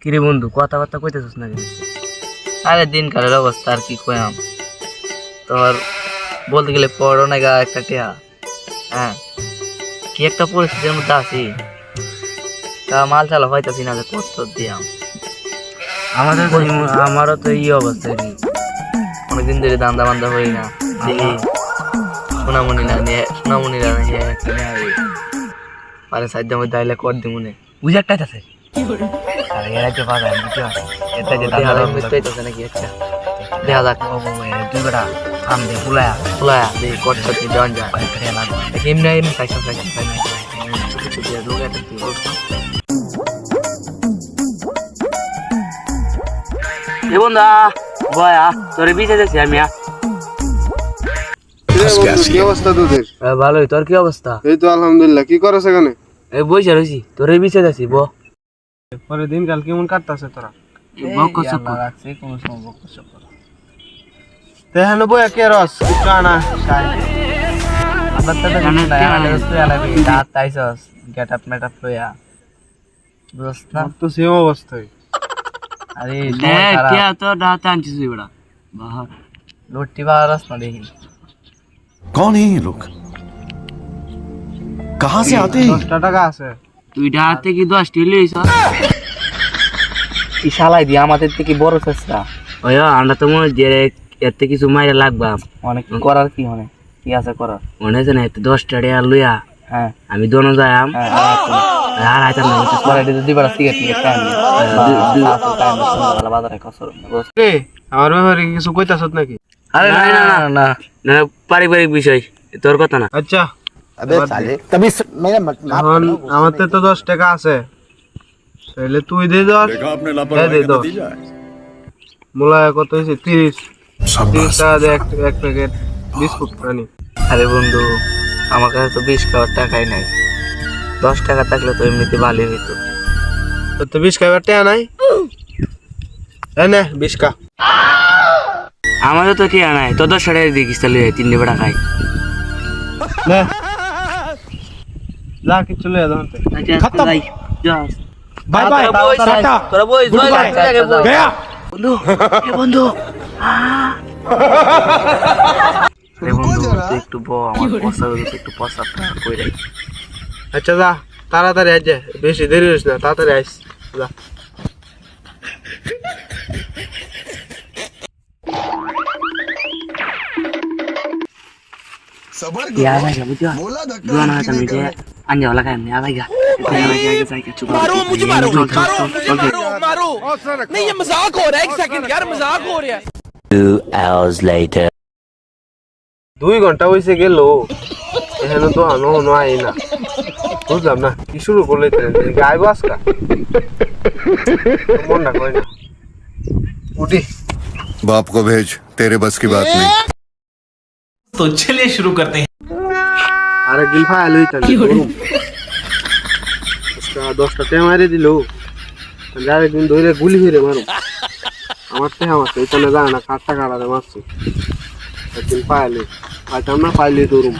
কিরে বন্ধু কথাবার্তা কইতেছিস না কেন? আরে দিনকালের অবস্থা আর কি কইয়াম তোর বলতে গেলে পড়ো গা একটা টিয়া। হ্যাঁ, কি একটা পরিস্থিতির মধ্যে আছি, তা মাল চালা হইতাছি না যে কত দিয়াম। আমারও তো এই অবস্থা রে। অনেকদিন ধরে দান্দা বান্দা হই না, দেখি সোনামণিরা নিয়ে কিনে আই পারে সাইড মধ্যে আইলে কর দি মনে বুঝে একটা আছে আরে এরা যে বাজার দিতে আছে এটা যে দেখা যায় মিস পাইতেছে নাকি। আচ্ছা দেখা যাক তুই বেটা কাম দে ফুলায়া ফুলায়া দেখি কর ছটি দেওয়ান যায় এটা লাগবে এমনি সাইকেল পাই না ছোট ছোট লোক একটা তুই বলছো এ বন্ধা বয়া তোরে বিচে যাচ্ছি আমি। কি অবস্থা তোদের? ভালোই, তোর কি অবস্থা? এই তো আলহামদুলিল্লাহ। কি করছ এখানে? এই বইসা রইছি, তোরে বিচে যাচ্ছি ব পরে দিনকাল কেমন কাটতাছে তোরা? রাখছি কোন সময় বকছ কর তেহানো বয়া কে রস একটু আনা খাই। আমরা তো জানি না আমাদের স্কুলে আলাবি দাঁত তাইছস গেটআপ মেটআপ লইয়া বুঝছ না তো সেম অবস্থায়। আরে কে তো দাঁত আনছিস বড়া বাহার লোটি বারস না দেখি कौन है ये लोग कहां से आते हैं 10 টাকা আছে। তুই দাঁত থেকে 10 টি লইছ কি শালাই দি আমাদের থেকে বড় চেষ্টা ওই আমরা তো মনে যে এতে কিছু মাইরা লাগবা অনেক করার কি হয় কি আছে করার মনে আছে না 10 টাকা আর লইয়া হ্যাঁ আমি দোনো যাইম আর আইতাম না কিছু পরে দিদি বড় সিগারেট টাইম বাজারে কসর রে আমার ব্যাপারে কিছু কইতাছত নাকি? আরে না না না না না পারিবারিক বিষয় তোর কথা না। আচ্ছা अबे साले तभी मेरा এখন আমাতে তো 10 টাকা আছে, তাহলে তুই দে 10 দে 10 মোলায় কত হইছে 30 টাকা দে এক প্যাকেট বিস্কুট আনি। আরে বন্ধু আমার কাছে তো 20 টাকার টাকাই নাই, 10 টাকা থাকলে তো এমনিতে ভালোই হইতো। তোর তো 20 টাকা টাকা নাই, এই নে 20 কা। আমারও তো কি নাই তো 10 টাকা দিকিস তাহলে 3 টাকা খাই নে যা কিছু লয়ে দাও তে খতম বাই বাই টাটা তোরা বই গয়া বন্ধু এ বন্ধু আরে বন্ধু তুই একটু আমার একটু প্রস্তাব কই রাখ। আচ্ছা যা তাড়াতাড়ি আজ যা, বেশি দেরি হইছ না, তাড়াতাড়ি আইস যা। Ya भाई बुझो दुआना है मुझे अंजा वाला काम नहीं आएगा मारो मुझे मारो मारो नहीं ये मजाक हो रहा है। एक सेकंड यार मजाक हो रहा है। 2 hours later 2 ঘন্টা হইছে গেল এখানে তো আনো হনো আই না, বুঝলাম না কি শুরু করলে আইব আজকা মন না কই না উঠি। बाप को भेज तेरे बस की बात नहीं तो चलिए शुरू करते हैं। আরে গিলফা আলুই তাহলে গরম আজকা 10টা টাকা মারি দিল, যারে দিন ধরে গুলি ফিরে মারো আমার টাকা মারছে এটা না জানা কাটটা কাটাতে মারছে একদিন পাইলে পাইতাম না পাইলে দৌড়ুম।